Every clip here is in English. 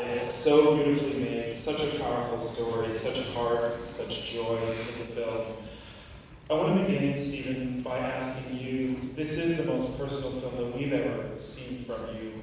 It's so beautifully made, such a powerful story, such heart, such joy in the film. I want to begin, Stephen, by asking you, this is the most personal film that we've ever seen from you.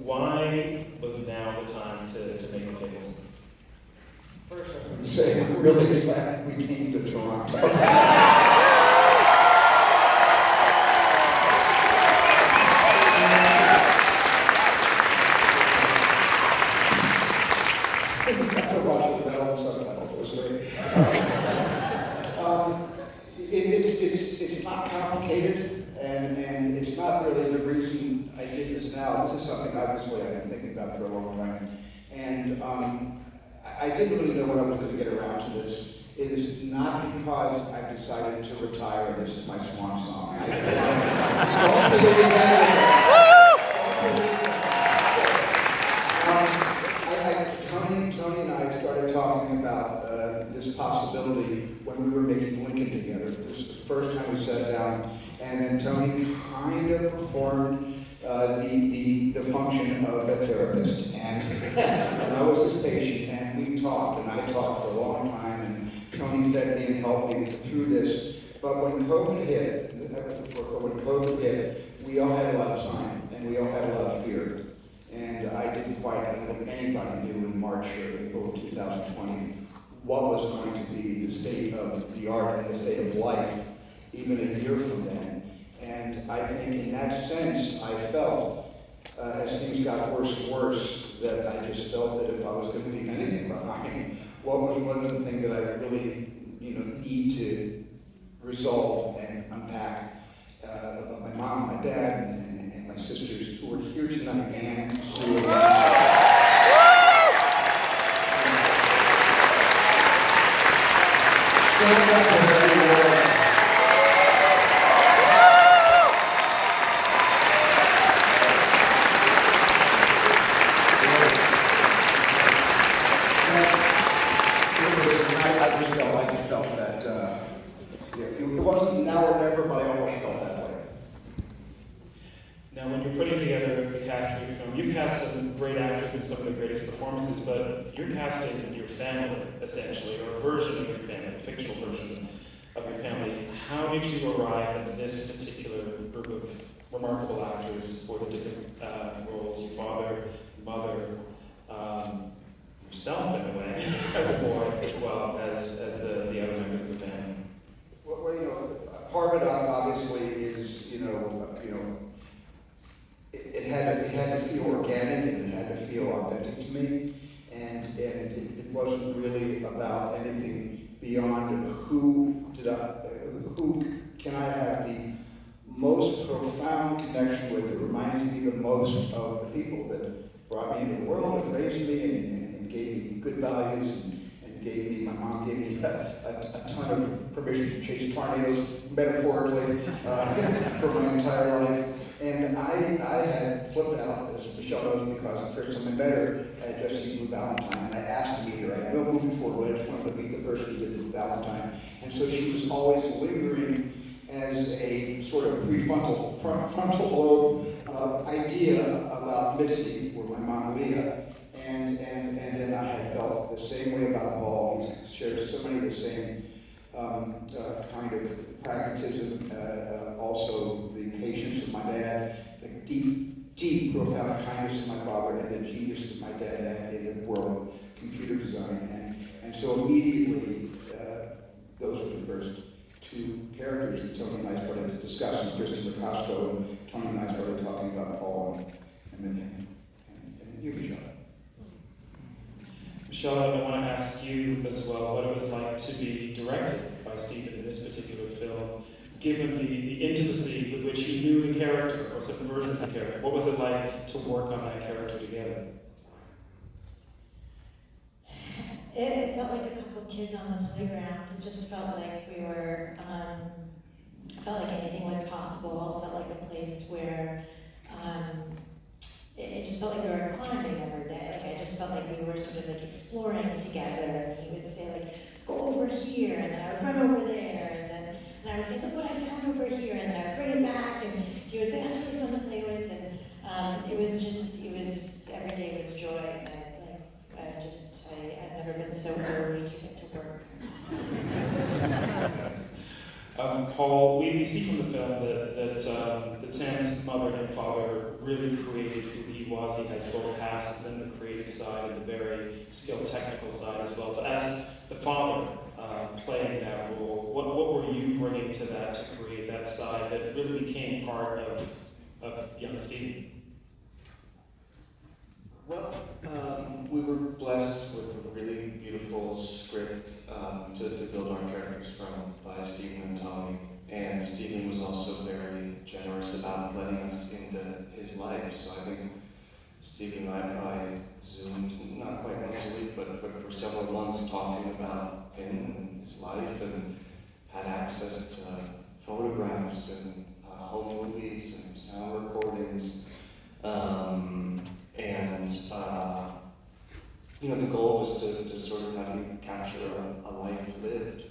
Why was now the time to make FABELMANS? First, I want to say I'm really glad we came to Toronto. I watched it without all the subtitles. It was great. It's not complicated, and it's not really the reason I did this now. This is something obviously I've been thinking about for a long time, and I didn't really know when I was going to get around to this. It is not because I've decided to retire. This is my swan song. Don't believe any of that. Tony and I started talking about this possibility when we were making Lincoln together. It was the first time we sat down, and then Tony kind of performed the function of a therapist, and I was his patient, and we talked, and I talked for a long time, and Tony fed me and helped me through this. But when COVID hit, we all had a lot of time, and we all had a lot of fear. And I don't think anybody knew in March or April of 2020 what was going to be the state of the art and the state of life even a year from then. And I think in that sense, I felt, as things got worse and worse, that I just felt that if I was going to leave anything behind, what was one of the things that I really need to resolve and unpack about my mom, my dad, and my sisters who are here tonight, and Sue. Stand up wherever you are. I just felt that it wasn't now or never, but I almost felt that way. Now, when you're putting together the cast for your film, you've cast some great actors in some of the greatest performances, but you're casting your family, essentially, or a version of your family, a fictional version of your family. How did you arrive at this particular group of remarkable actors for the different roles? Your father, your mother, yourself, in a way, as a boy, as well as the other members of the family? Well, part of it obviously is, it had to feel organic and it had to feel authentic to me, and it wasn't really about anything beyond who can I have the most profound connection with. It reminds me the most of the people that brought me into the world and raised me and gave me good values and my mom gave me a ton of permission to chase tornadoes, metaphorically, for my entire life. And I had flipped out, as Michelle knows, because the first time I met her, I had just seen Blue Valentine, and I asked to meet her. I had no moving forward, I just wanted to meet the person who did Blue Valentine. And so she was always lingering as a sort of frontal lobe idea about Mitzi, or my mom Leah. And then I had felt the same way about Paul. He shares so many of the same kind of pragmatism, also the patience of my dad, the deep, profound kindness of my father, and the genius that my dad had in the world of computer design. And so immediately, those were the first two characters that Tony and I started to discuss, and Christy McCosco, and Tony and I started talking about Paul and you, Michelle. Michelle, I want to ask you as well what it was like to be directed by Stephen in this particular film, given the intimacy with which you knew the character, or some version of the character. What was it like to work on that character together? It felt like a couple of kids on the playground. It just felt like we were, felt like anything was possible. Felt like a place where it just felt like we were climbing every day. Like I just felt like we were sort of like exploring together. And he would say like, go over here, and then I would run over there, and I would say, look what I found over here, and then I would bring it back, and he would say, that's really fun to play with. And it was every day was joy. And I so early to get to work. Nice. Paul, we see from the film that Sam's mother and father really created who he was. He has both halves of them, the creative side and the very skilled technical side as well. So as the father playing that role, what were you bringing to that to create that side that really became part of young Stephen? Well, we were blessed with a really beautiful script to build our characters from by Stephen and Tony. And Stephen was also very generous about letting us into his life. So I think Stephen and I probably Zoomed, not quite once a week, but for several months talking about him and his life, and had access to photographs and home movies and sound recordings. The goal was to sort of, how do you capture a life lived?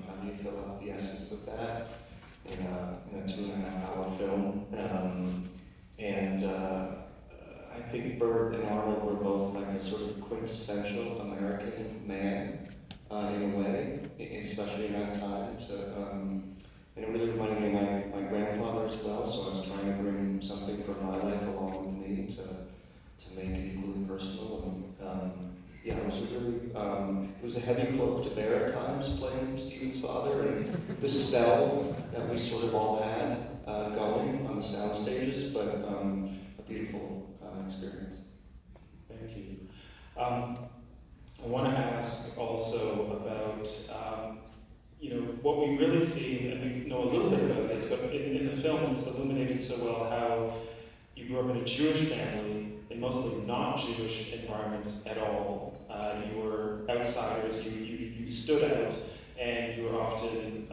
How do you fill out the essence of that in a 2.5-hour film? I think Bert and Arnold were both like a sort of quintessential American man in a way, especially in that time. And it really reminded me of my grandfather as well, so I was trying to bring something from my life along with me to make it equally personal. It was it was a heavy cloak to bear at times, playing Stephen's father, and the spell that we sort of all had going on the sound stages, but a beautiful experience. Thank you. I want to ask also about what we really see, and we know a little bit about this, but in the film it's illuminated so well how you grew up in a Jewish family in mostly not Jewish environments at all. You were outsiders, you stood out, and you were often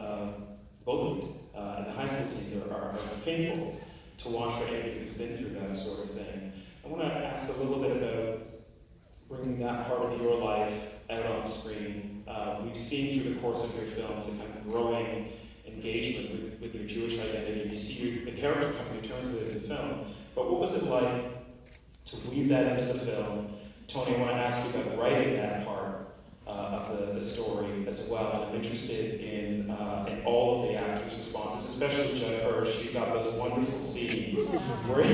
bullied. And the high school scenes are painful to watch for anybody who's been through that sort of thing. I want to ask a little bit about bringing that part of your life out on screen. We've seen through the course of your films a kind of growing engagement with your Jewish identity. You see the character coming to terms with it in the film. But what was it like to weave that into the film? Tony, I want to ask you about writing that part of the story as well. And I'm interested in all of the actors' responses, especially Judd Hirsch. You've got those wonderful scenes where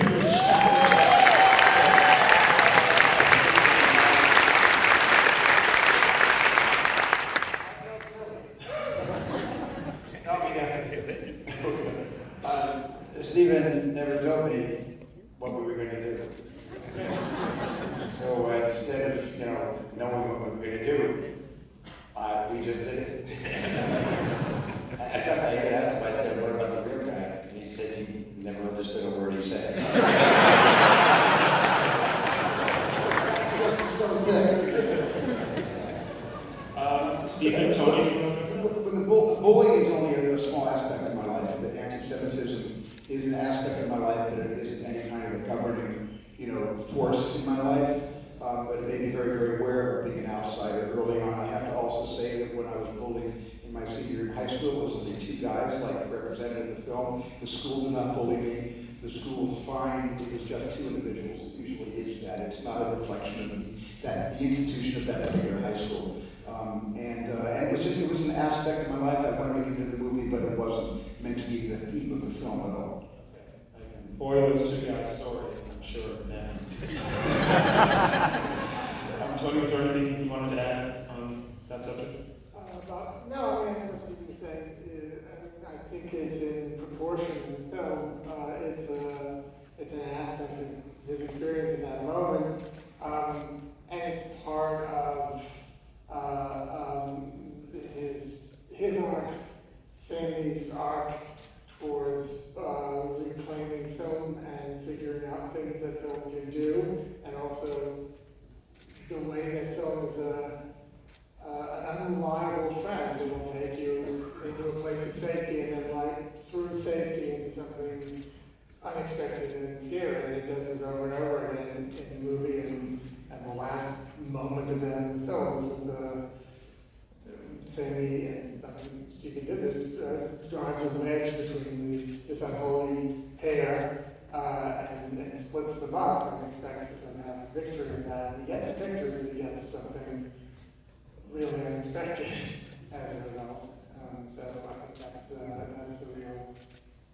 Stephen never told me what we were going to do. So instead of knowing what we were going to do, we just did it. I felt I even asked him, I said, "What about the real guy?" And he said he never understood a word he said. Stephen, Tony, the bullying is only a small aspect of my life. The anti-Semitism is an aspect of my life, but it isn't any kind of a governing, force in my life. But it made me very, very aware of being an outsider early on. I have to also say that when I was bullied in my senior year in high school, it was only 2 guys, like represented in the film. The school did not bully me. The school was fine. It was just 2 individuals. It usually is that. It's not a reflection of the institution of that particular high school. It was an aspect of my life. I wanted to get into the movie, but it wasn't meant to be the theme of the film at all. Okay. Boy, those 2 guys, sorry, I'm sure now. Tony, was there anything you wanted to add on that subject? No, I think what Stephen said, I think it's in proportion in the film. It's an aspect of his experience in that moment, and it's part of his arc, Sammy's arc towards reclaiming film and figuring out things that film can do, and also the way that film is an unreliable friend. It will take you into a place of safety and then light through safety into something unexpected and scary. And it does this over and over again in the movie, and the last moment of that in the film is with Sammy and Stephen did this, drives a wedge between this unholy pair and splits them up and expects to somehow have a victory in that. And he gets a victory, but he gets something unexpected as a result. So I think that's the real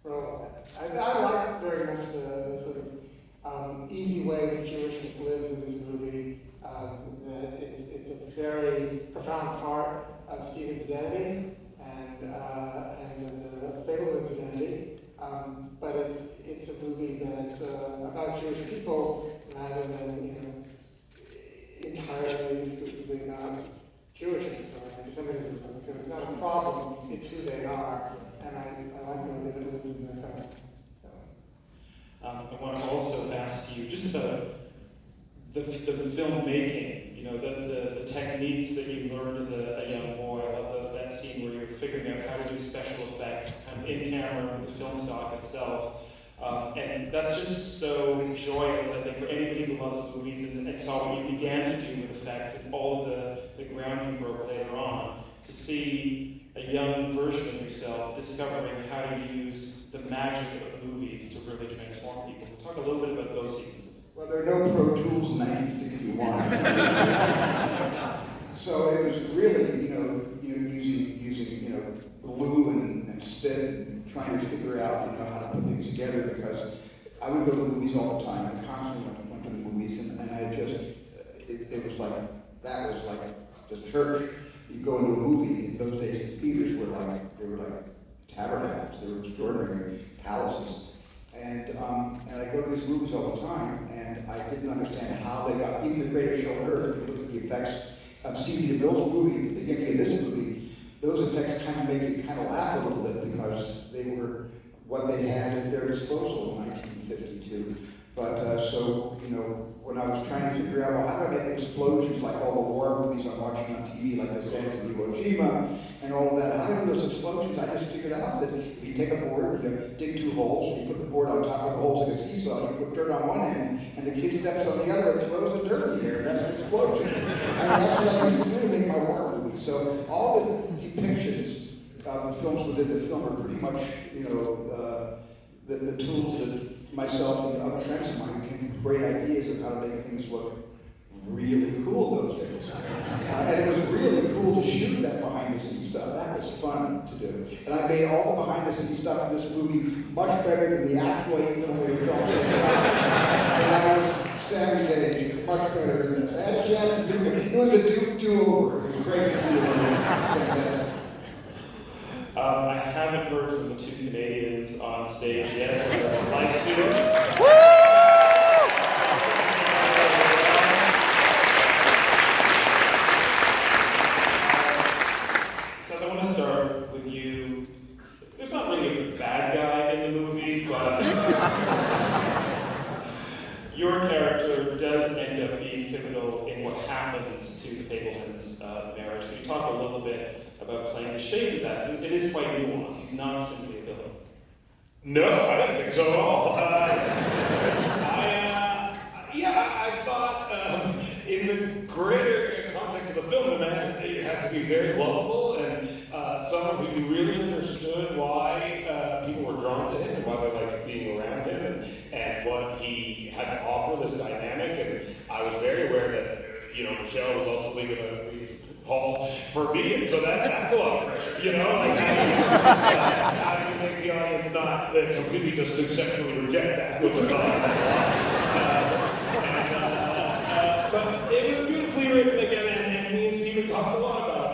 role of it. I like very much the sort of easy way that Jewishness lives in this movie. That it's a very profound part of Stephen's identity and of the Fableman's identity. But it's a movie that's about Jewish people rather than entirely exclusively about Jewishness or anti-Semitism. So it's not a problem; it's who they are, and I like the way that it lives in the film. So. I want to also ask you just about the filmmaking. The techniques that you learned as a young boy. I love that scene where you're figuring out how to do special effects kind of in camera with the film stock itself. And that's just so joyous, I think, for anybody who loves movies and saw what you began to do with effects and all of the ground you broke later on, to see a young version of yourself discovering how to use the magic of movies to really transform people. Talk a little bit about those sequences. Well, there are no Pro Tools in 1961. So it was really, using glue and spit and trying to figure out, how to put things together, because I would go to the movies all the time. I constantly went to the movies, and I just, it was like, that was like the church. You go into a movie, in those days the theaters were like tabernacles, they were extraordinary palaces. And I go to these movies all the time, and I didn't understand how they got, even The Greatest Show on Earth, if you look at the effects of C.B. DeMille's movie, the beginning of this movie, those effects kind of make you kind of laugh a little bit because they were what they had at their disposal in 1952. But when I was trying to figure out, well, how do I make explosions like all the war movies I'm watching on TV, like the Sands of Iwo Jima, and all of that, how do those explosions? I just figured out that if you take a board, you dig 2 holes, you put the board on top of the holes like a seesaw, you put dirt on one end, and the kid steps on the other and throws the dirt in the air. That's an explosion. I mean, that's what I used to do to make my war movies. So all the depictions of films within the film are pretty much, the tools that myself and other friends of mine came with great ideas of how to make things look really cool those days. And it was really cool to shoot that behind-the-scenes stuff. That was fun to do. And I made all the behind-the-scenes stuff in this movie much better than the actual 8mm films. When I was Sammy Getty, much better than this. I had a chance to do it. It was a do-over. It was great to do it. I haven't heard from the 2 Canadians on stage yet, but I'd like to. So I want to start with you. There's not really a bad guy in the movie, but your character does end up being pivotal in what happens to the Fabelmans' marriage. Can you talk a little bit about playing the shades of that? It is quite nuanced. He's not simply a villain. No, I don't think so at all. I thought in the greater context of the film, the man you have to be very lovable and someone who really understood why people were drawn to him and why they liked being around him and what he had to offer, this dynamic. And I was very aware that Michelle was ultimately going to leave Paul for me, and so that's a lot of pressure, how do you make the audience not completely just conceptually reject that was a thought. But it was beautifully written again, and me and Stephen talked a lot about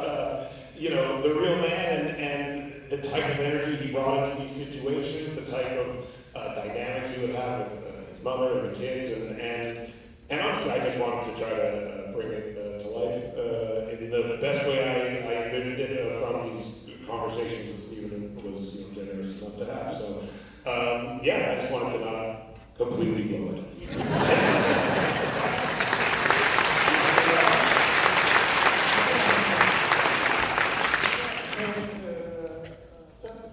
the real man and the type of energy he brought into these situations, the type of dynamic he would have with his mother and the kids, and honestly, I just wanted to try to bring it to life in the best way I envisioned it from these conversations that Stephen was generous enough to have. So, I just wanted to not completely blow it.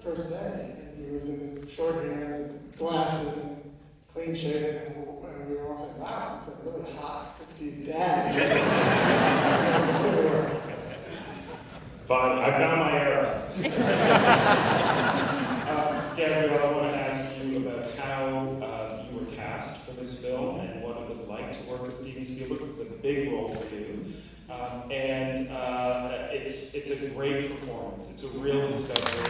First day, and he was in his short hair, his glasses, and clean shaven, and we were all saying, "Wow, he's a really hot 50s dad." Fine, I found my era. Gabrielle, I want to ask you about how you were cast for this film and what it was like to work with Steven Spielberg. It's a big role for you. It's a great performance. It's a real discovery.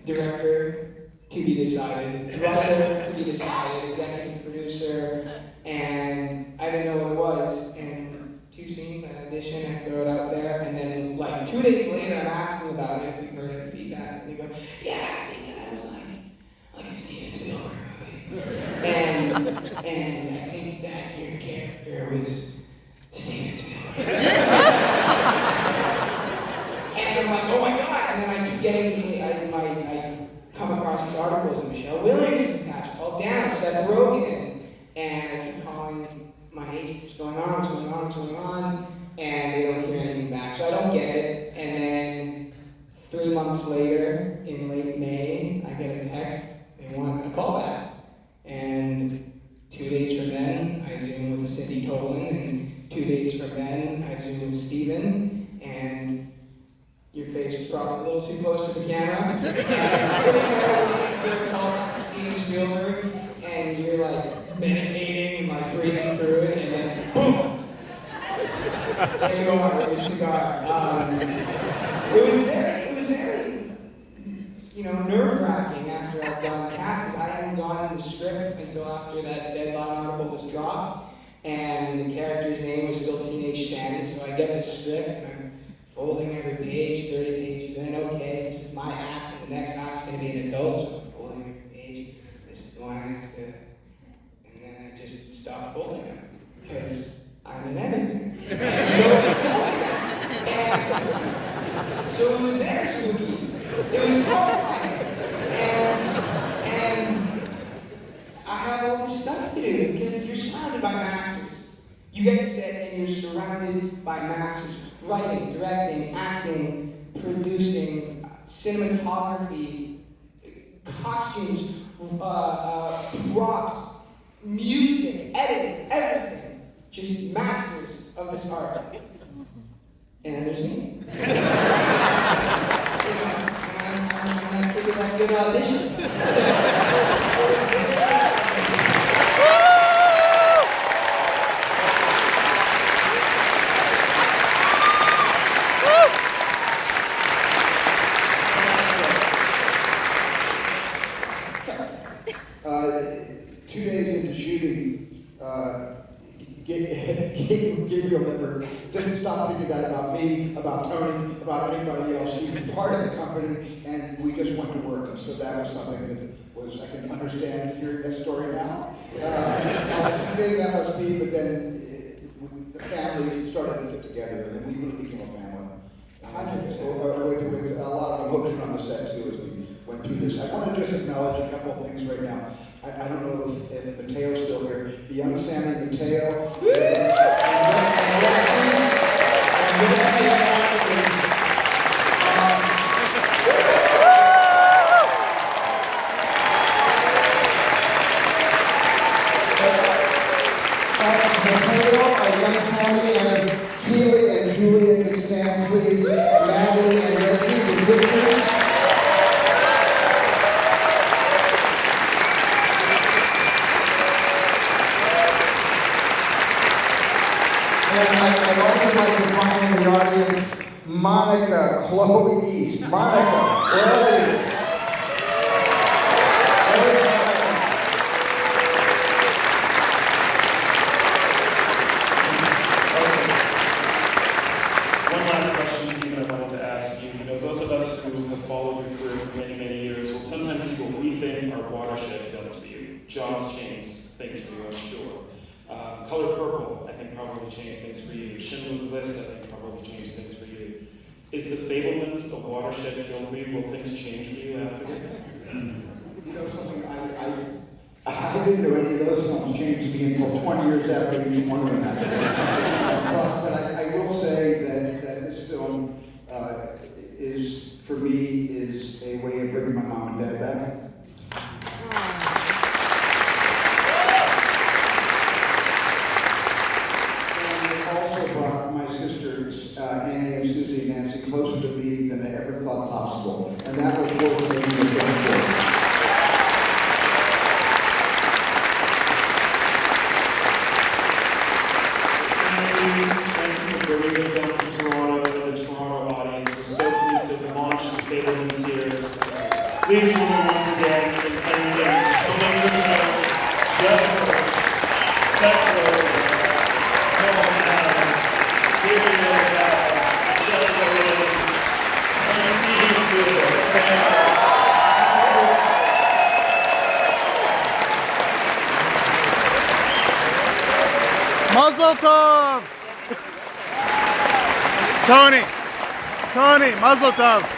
Director, to be decided. Writer, to be decided. Executive producer, and I didn't know what it was. And 2 scenes, I audition, I throw it out there, and then like 2 days later, I'm asking about it if we've heard any feedback, and they go, "Yeah, I think that was like a Steven Spielberg movie." And I think that your character was Steven Spielberg. And I'm like, oh my god! And then I keep getting I come across these articles, and Michelle Williams is attached, Paul Dano, Seth Rogen, and I keep calling my agent, what's going on, and they don't hear anything back, so I don't get it. And then 3 months later, in late May, I get a text, they want a callback. And 2 days from then, I Zoom with Cindy Tolan, and 2 days from then, I Zoom with Steven, and your face was probably a little too close to the camera, and sitting there waiting for a call from Steven Spielberg, and you're like meditating and like breathing through it, and then boom! There you are with your cigar. It was very, nerve-wracking after I'd done the cast, because I hadn't gotten the script until after that deadline article was dropped, and the character's name was still Teenage Sandy, so I get the script, and I'm folding every page, 30 pages in, okay, this is my act, and the next act's going to be an adult, so I'm folding every page, this is the one I have to, and then I just stop folding them, because I'm in everything. And so it was very spooky, it was horrifying, and I have all this stuff to do, because you're surrounded by masters. You get to sit and you're surrounded by masters. Writing, directing, acting, producing, cinematography, costumes, props, music, editing, everything. Just masters of this art. And then there's me. I'm pretty that good audition. Give you a member, didn't stop thinking that about me, about Tony, about anybody else. She was part of the company, and we just went to work, and so that was something that was, I can understand hearing that story now. How intimidating that must be, but then the family started to fit together, and then we really became a family. 100%. With a lot of emotion on the set, too, as we went through this. I want to just acknowledge a couple of things right now. I don't know if Mateo's still here. The young Sammy Mateo. Mateo, our young Sammy, and Keely and Julia can stand, please. Natalie and Reggie, the sisters. And I'd also like to find in the audience Monica, Chloe East. Monica, where are you? One last question, Stephen, I wanted to ask you. Those of us who have followed your career for many, many years will sometimes see what we think are watershed films for you. Jaws changed things for you, I'm sure. Color Purple, I think, probably changed things for you. Schindler's List, I think, probably changed things for you. Is The Fabelmans a watershed film for you? Will things change for you after this? You know something, I didn't know any of those films changed me until 20 years after each one of them happened. But I will say Here he is, Michelle Williams, and Steven Spielberg. Mazel tov! Tony, Mazel tov.